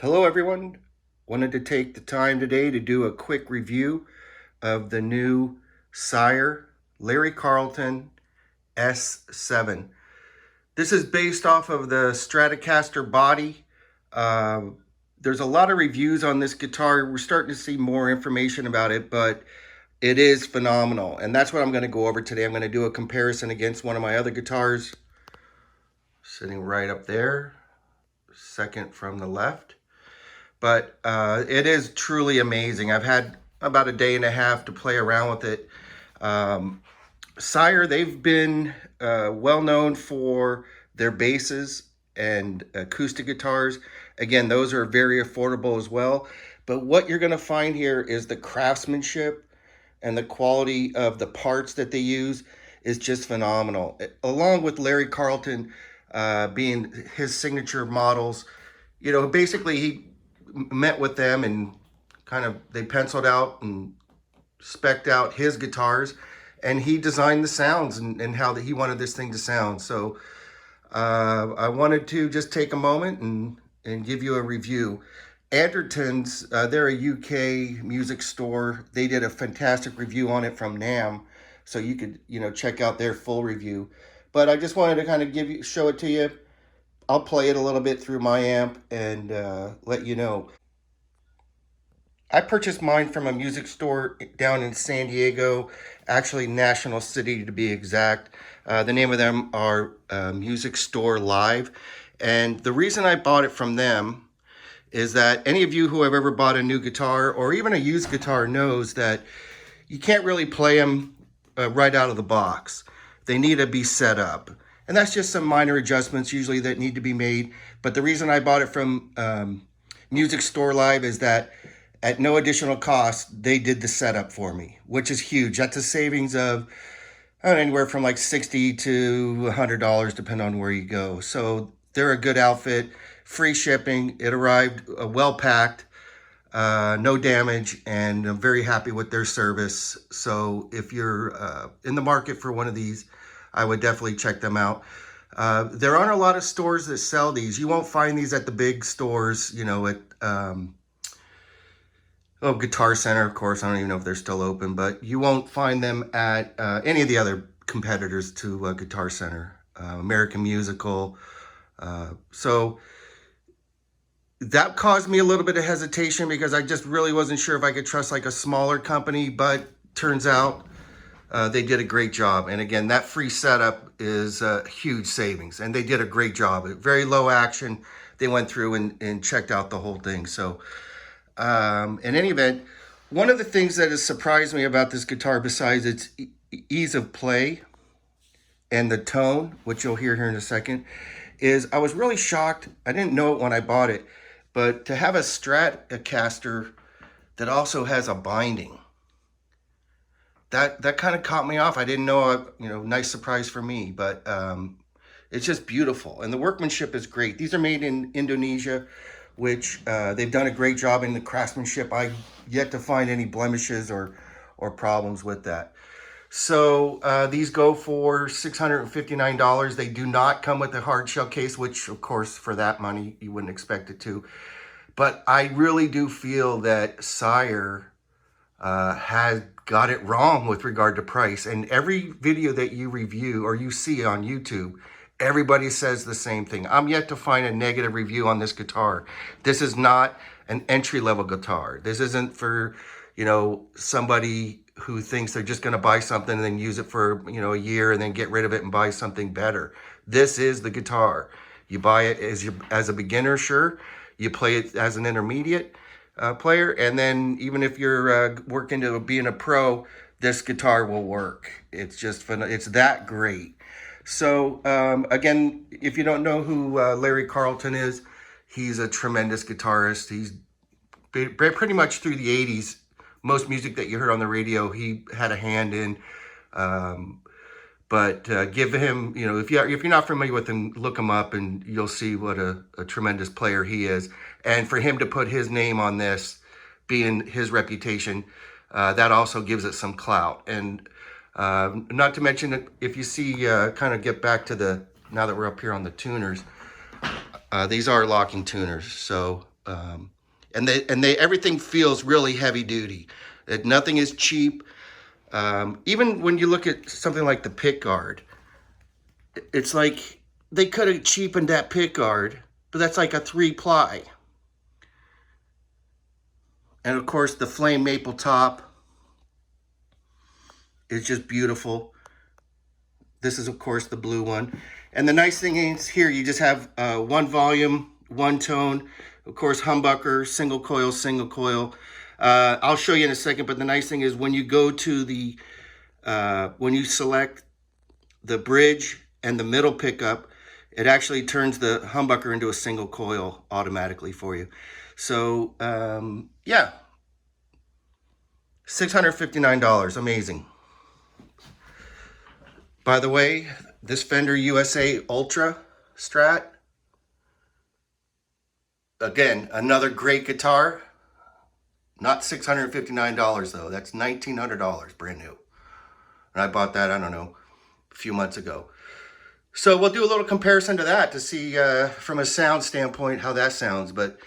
Hello everyone. Wanted to take the time today to do a quick review of the new Sire Larry Carlton S7. This is based off of the Stratocaster body. There's a lot of reviews on this guitar. We're starting to see more information about it, but it is phenomenal. And that's what I'm going to go over today. I'm going to do a comparison against one of my other guitars, sitting right up there, second from the left. But it is truly amazing. I've had about a day and a half to play around with it. Sire, they've been well known for their basses and acoustic guitars. Again, those are very affordable as well. But what you're going to find here is the craftsmanship and the quality of the parts that they use is just phenomenal. Along with Larry Carlton being his signature models, you know, basically he met with them and they penciled out and spec'd out his guitars, and he designed the sounds and how he wanted this thing to sound. So I wanted to just take a moment and give you a review. Anderton's, they're a UK music store. They did a fantastic review on it from NAMM, so you could, check out their full review. But I just wanted to kind of show it to you. I'll play it a little bit through my amp and let you know. I purchased mine from a music store down in San Diego, actually National City to be exact. The name of them are Music Store Live. And the reason I bought it from them is that any of you who have ever bought a new guitar or even a used guitar knows that you can't really play them right out of the box. They need to be set up. And that's just some minor adjustments usually that need to be made. But the reason I bought it from Music Store Live is that at no additional cost, they did the setup for me, which is huge. That's a savings of anywhere from like $60 to $100, depending on where you go. So they're a good outfit, free shipping. It arrived well packed, no damage, and I'm very happy with their service. So if you're in the market for one of these, I would definitely check them out. There aren't a lot of stores that sell these. You won't find these at the big stores, at Guitar Center, of course. I don't even know if they're still open, but you won't find them at any of the other competitors to Guitar Center, American Musical. So that caused me a little bit of hesitation because I just really wasn't sure if I could trust like a smaller company, but turns out they did a great job. And again, that free setup is a huge savings, and they did a great job. Very low action. They went through and checked out the whole thing. So in any event, one of the things that has surprised me about this guitar, besides its ease of play and the tone, which you'll hear here in a second, is I was really shocked. I didn't know it when I bought it, but to have a Stratocaster that also has a binding, that kind of caught me off. I didn't know, nice surprise for me, but it's just beautiful. And the workmanship is great. These are made in Indonesia, which they've done a great job in the craftsmanship. I've yet to find any blemishes or problems with that. So these go for $659. They do not come with the hard shell case, which of course for that money you wouldn't expect it to. But I really do feel that Sire has got it wrong with regard to price. And every video that you review or you see on YouTube, everybody says the same thing. I'm yet to find a negative review on this guitar. This is not an entry-level guitar. This isn't for, somebody who thinks they're just going to buy something and then use it for, a year and then get rid of it and buy something better. This is the guitar. You buy it as a beginner, sure. You play it as an intermediate player, and then even if you're working to being a pro, this guitar will work. It's just fun. It's that great. So again, if you don't know who Larry Carlton is, he's a tremendous guitarist. He's pretty much through the 80s. Most music that you heard on the radio, he had a hand in. But give him, if you're not familiar with him, look him up and you'll see what a tremendous player he is. And for him to put his name on this, being his reputation, that also gives it some clout. And not to mention that if you see, kind of get back to now that we're up here on the tuners, these are locking tuners. So And everything feels really heavy duty. Nothing is cheap. Even when you look at something like the pick guard, it's like they could have cheapened that pick guard, but that's like a 3-ply. And of course, the flame maple top is just beautiful. This is, of course, the blue one. And the nice thing is here, you just have one volume, one tone. Of course, humbucker, single coil, single coil. I'll show you in a second, but the nice thing is when you go to the, when you select the bridge and the middle pickup, it actually turns the humbucker into a single coil automatically for you. So, yeah, $659, amazing. By the way, this Fender USA Ultra Strat, again, another great guitar. Not $659 though, that's $1,900 brand new. And I bought that, I don't know, a few months ago. So we'll do a little comparison to that to see from a sound standpoint how that sounds. But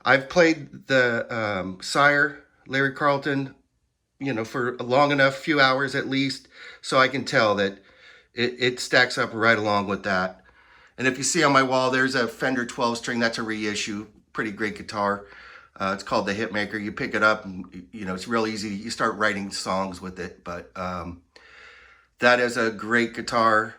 I've played the Sire Larry Carlton, you know, for long enough, few hours at least, so I can tell that it stacks up right along with that. And if you see on my wall, there's a Fender 12 string. That's a reissue. Pretty great guitar. It's called the Hitmaker. You pick it up and, you know, it's real easy. You start writing songs with it. But that is a great guitar.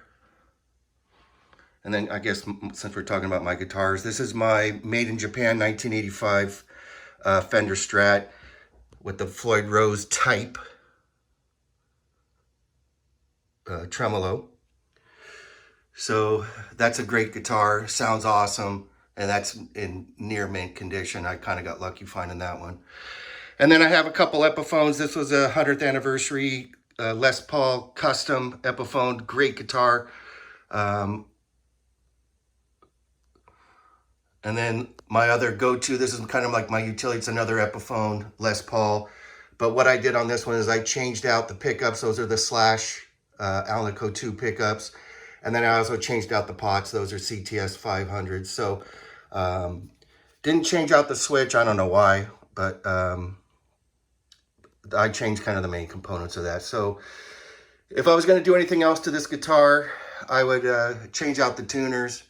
And then I guess since we're talking about my guitars, this is my made in Japan 1985 Fender Strat with the Floyd Rose type tremolo. So that's a great guitar, sounds awesome, and that's in near mint condition. I kind of got lucky finding that one. And then I have a couple Epiphones. This was a 100th anniversary Les Paul custom Epiphone, great guitar. And then my other go-to, this is kind of like my utility, it's another Epiphone, Les Paul. But what I did on this one is I changed out the pickups. Those are the Slash Alnico 2 pickups. And then I also changed out the pots. Those are CTS 500s. So didn't change out the switch. I don't know why, but I changed kind of the main components of that. So if I was going to do anything else to this guitar, I would change out the tuners.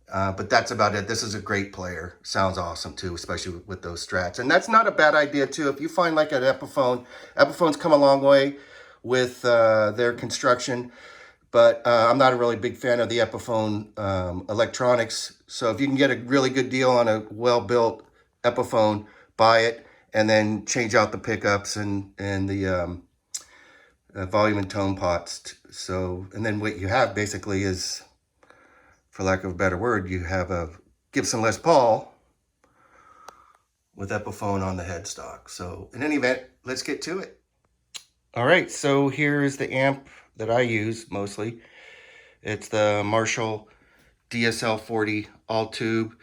But that's about it. This is a great player. Sounds awesome too, especially with those Strats. And that's not a bad idea too. If you find like an Epiphone, Epiphones come a long way with their construction. But I'm not a really big fan of the Epiphone electronics. So if you can get a really good deal on a well-built Epiphone, buy it and then change out the pickups and the volume and tone pots. So, and then what you have basically is, for lack of a better word, you have a Gibson Les Paul with Epiphone on the headstock. So in any event, let's get to it. All right, so here's the amp that I use mostly. It's the Marshall DSL 40 all tube.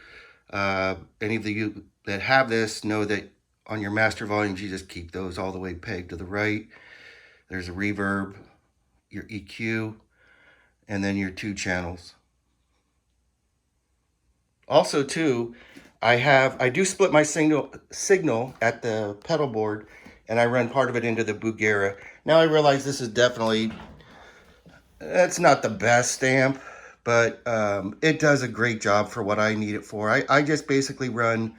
Any of you that have this know that on your master volumes, you just keep those all the way pegged to the right. There's a reverb, your EQ, and then your 2 channels. Also too, I do split my signal at the pedal board, and I run part of it into the Bugera. Now I realize this is definitely, it's not the best amp, but it does a great job for what I need it for. I just basically run,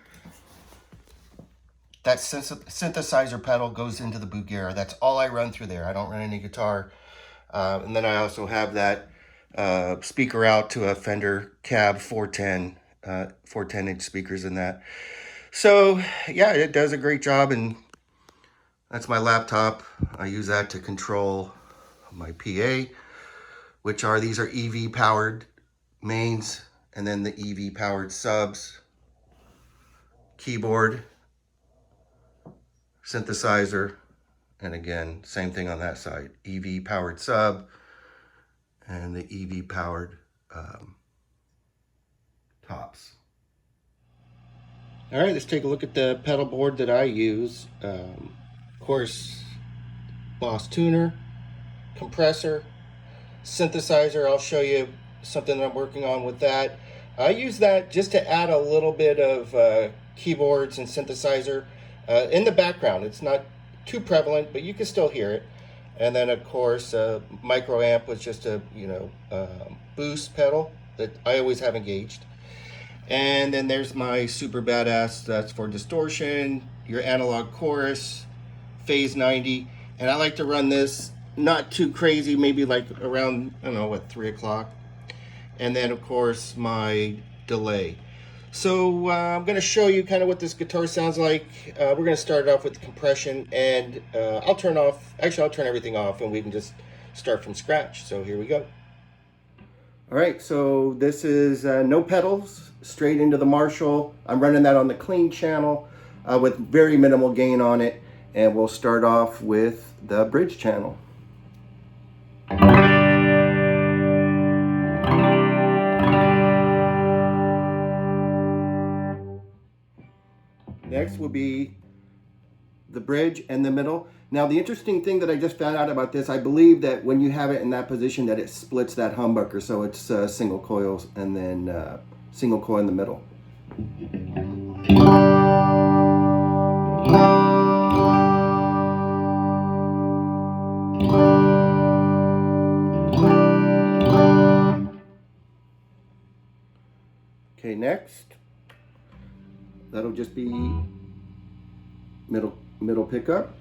that synthesizer pedal goes into the Bugera. That's all I run through there. I don't run any guitar. And then I also have that speaker out to a Fender Cab 410, 410-inch speakers in that. So yeah, it does a great job, and that's my laptop. I use that to control my PA, which are, these are EV powered mains, and then the EV powered subs, keyboard, synthesizer, and again, same thing on that side, EV powered sub, and the EV powered tops. All right, let's take a look at the pedal board that I use. Of course, Boss tuner, compressor, synthesizer. I'll show you something that I'm working on with that. I use that just to add a little bit of keyboards and synthesizer in the background. It's not too prevalent, but you can still hear it. And then of course, MicroAmp was just a boost pedal that I always have engaged. And then there's my SuperBadass, that's for distortion, your analog chorus, phase 90. And I like to run this not too crazy, maybe like around, I don't know, what, 3 o'clock. And then of course my delay. So I'm going to show you kind of what this guitar sounds like. We're going to start it off with the compression, and I'll turn everything off and we can just start from scratch. So here we go. All right, so this is no pedals, straight into the Marshall. I'm running that on the clean channel with very minimal gain on it, and we'll start off with the bridge channel. Next will be the bridge and the middle. Now the interesting thing that I just found out about this, I believe that when you have it in that position that it splits that humbucker, so it's single coils and then single coil in the middle. Okay, next, that'll just be middle pickup.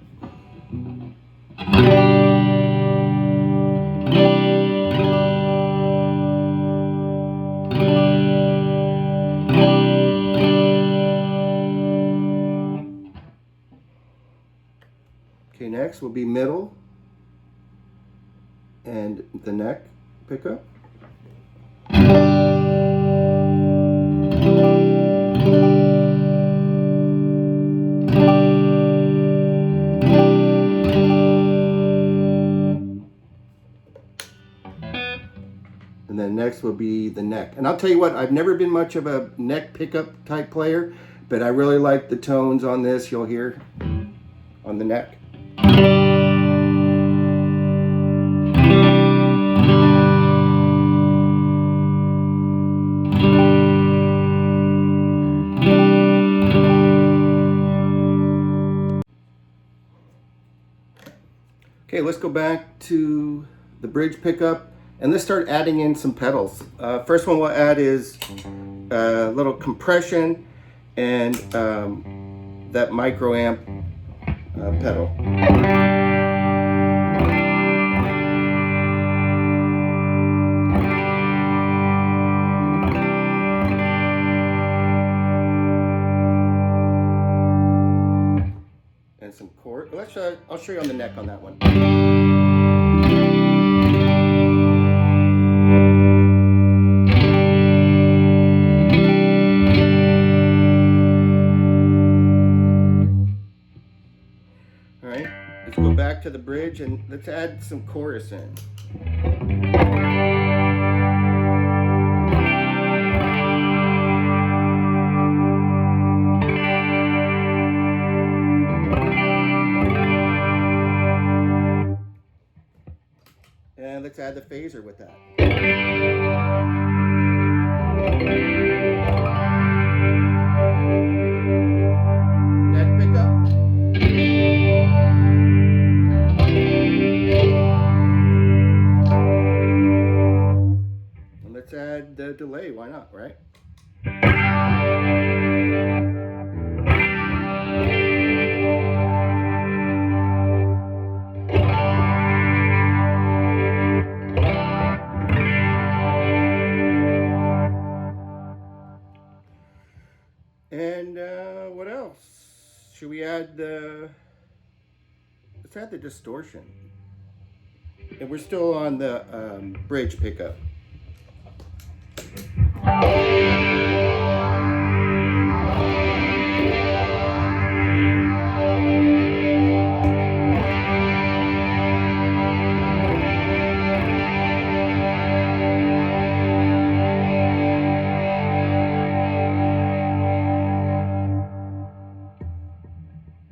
Okay, next will be middle and the neck pickup. And then next will be the neck. And I'll tell you what, I've never been much of a neck pickup type player, but I really like the tones on this. You'll hear on the neck. Okay, let's go back to the bridge pickup and let's start adding in some pedals. First one we'll add is a little compression and that MicroAmp pedal. And some chord. I'll show you on the neck on that one. Let's go back to the bridge and let's add some chorus in. And let's add the phaser with that. Neck pickup. Let's add the delay, why not, right? And what else? Should we add let's add the distortion. And we're still on the bridge pickup.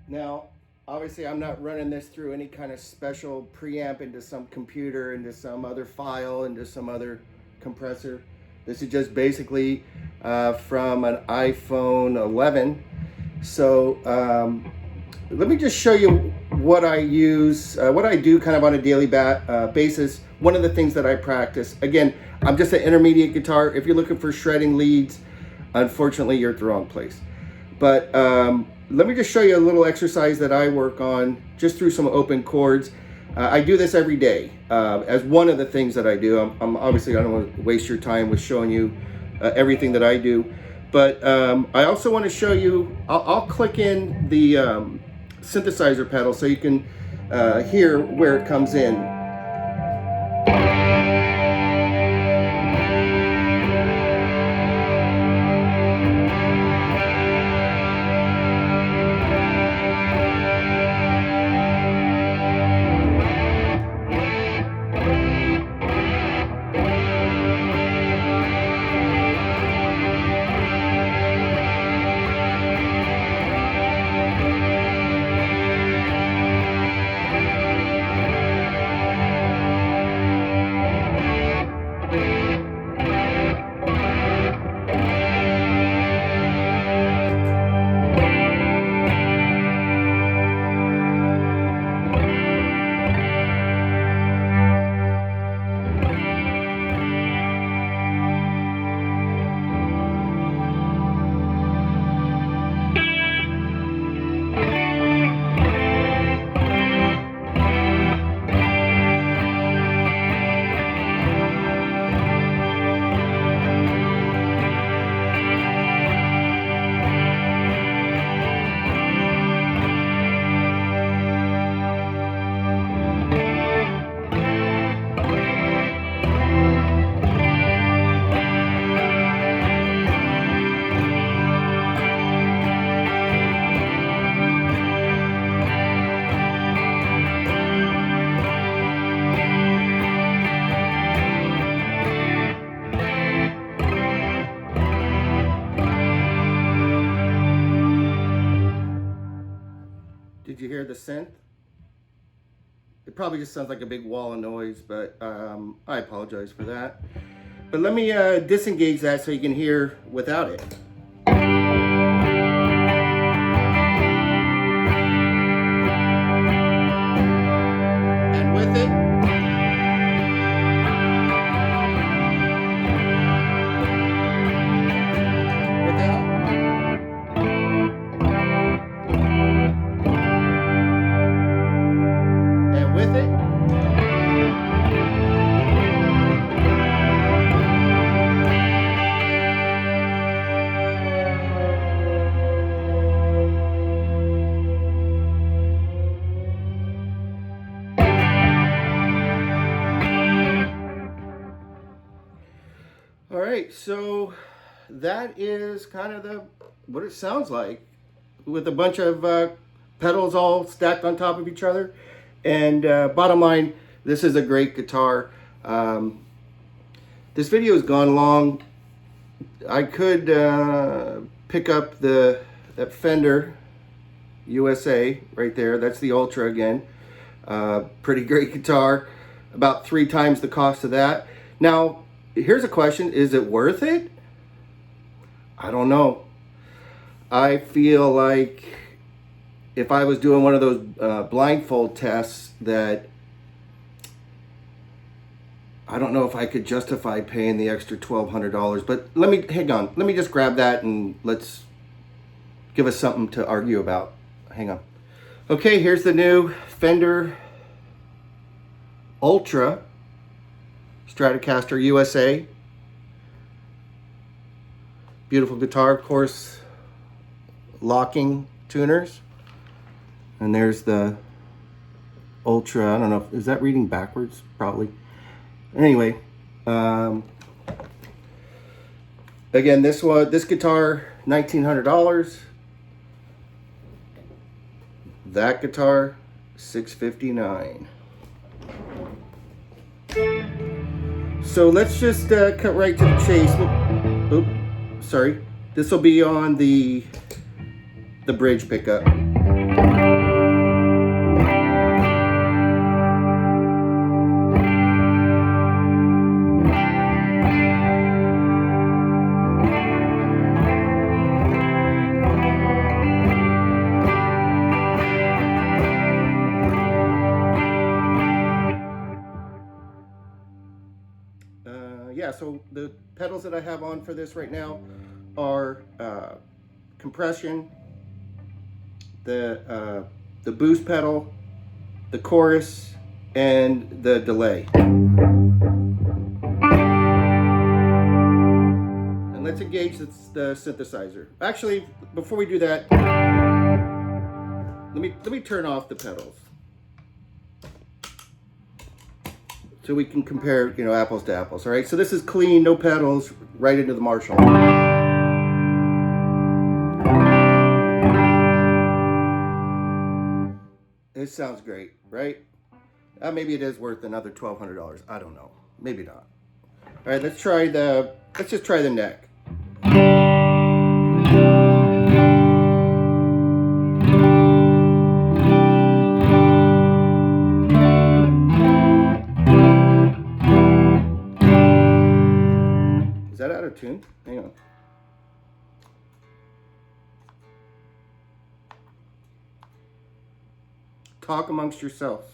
Now, obviously I'm not running this through any kind of special preamp into some computer, into some other file, into some other compressor. This is just basically from an iPhone 11. So let me just show you what I use, what I do kind of on a daily basis. One of the things that I practice. Again, I'm just an intermediate guitar. If you're looking for shredding leads, unfortunately, you're at the wrong place. But let me just show you a little exercise that I work on just through some open chords. I do this every day as one of the things that I do. I'm obviously, I don't want to waste your time with showing you everything that I do. But I also want to show you, I'll click in the synthesizer pedal so you can hear where it comes in. Did you hear the synth? It probably just sounds like a big wall of noise, but I apologize for that. But let me disengage that so you can hear without it. And with it. All right, so that is kind of what it sounds like with a bunch of pedals all stacked on top of each other. And bottom line, this is a great guitar. This video has gone long. I could pick up that Fender USA right there. That's the Ultra again. Pretty great guitar. About 3 times the cost of that. Now, here's a question. Is it worth it? I don't know. I feel like if I was doing one of those blindfold tests that I don't know if I could justify paying the extra $1,200, but hang on. Let me just grab that and let's give us something to argue about. Hang on. Okay, here's the new Fender Ultra Stratocaster USA. Beautiful guitar, of course, locking tuners. And there's the Ultra. I don't know, is that reading backwards? Probably. Anyway, again, this guitar, $1,900. That guitar, $659. So let's just cut right to the chase. Oops, sorry. This will be on the bridge pickup. so the pedals that I have on for this right now are compression, the boost pedal, the chorus, and the delay. And let's engage the synthesizer. Actually, before we do that, let me turn off the pedals so we can compare, you know, apples to apples. All right, so this is clean, no pedals, right into the Marshall. It sounds great, right? Maybe it is worth another $1,200. I don't know. maybe not. All right, let's just try the neck. Is that out of tune? Hang on. Talk amongst yourselves.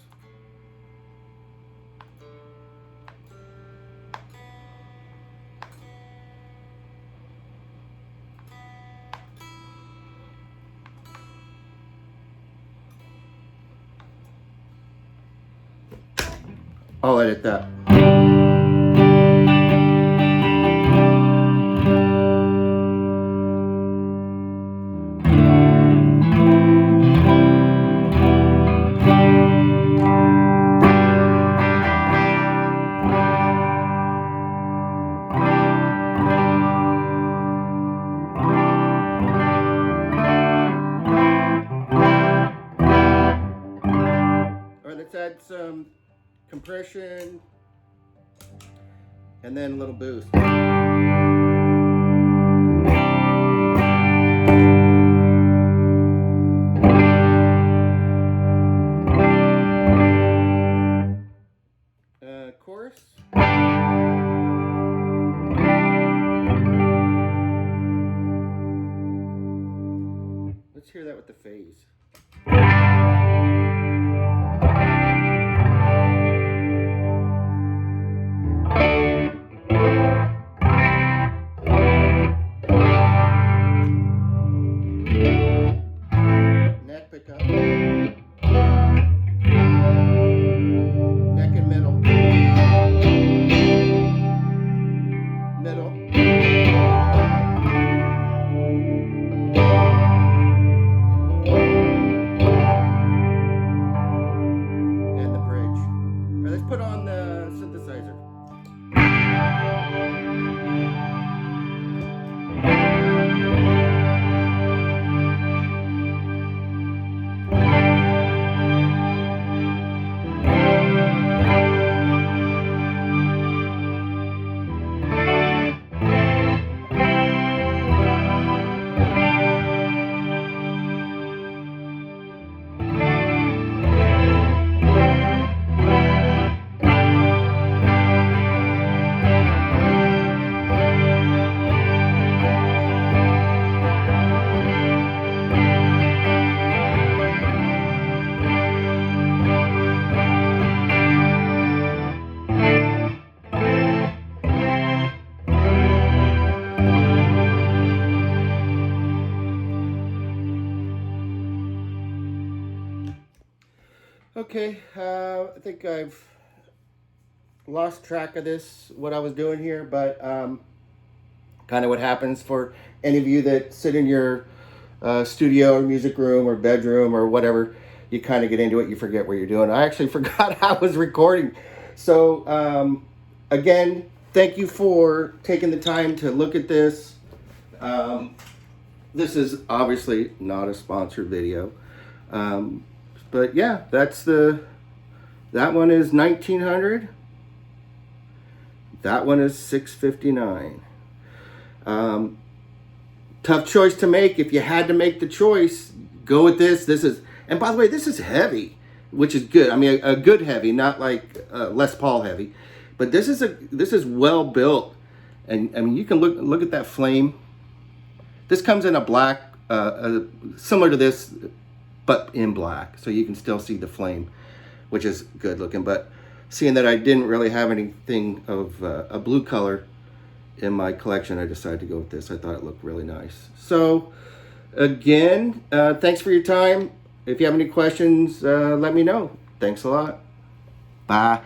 I'll edit that. All right, let's add some compression and then a little boost. Chorus. Let's hear that with the phase. Neck pickup. Neck and middle. Middle. And the bridge. All right, let's put on the synthesizer. Okay, I think I've lost track of what I was doing here, but kind of what happens for any of you that sit in your studio or music room or bedroom or whatever. You kind of get into it, you forget what you're doing. I actually forgot I was recording. So again, thank you for taking the time to look at this. This is obviously not a sponsored video. But yeah, that one is $1,900. That one is $659. Tough choice to make. If you had to make the choice, go with this. And by the way, this is heavy, which is good. I mean, a good heavy, not like Les Paul heavy, but this is well built. And I mean, you can look at that flame. This comes in a black, similar to this, but in black, so you can still see the flame, which is good looking. But seeing that I didn't really have anything of a blue color in my collection, I decided to go with this. I thought it looked really nice. So again, thanks for your time. If you have any questions, let me know. Thanks a lot. Bye.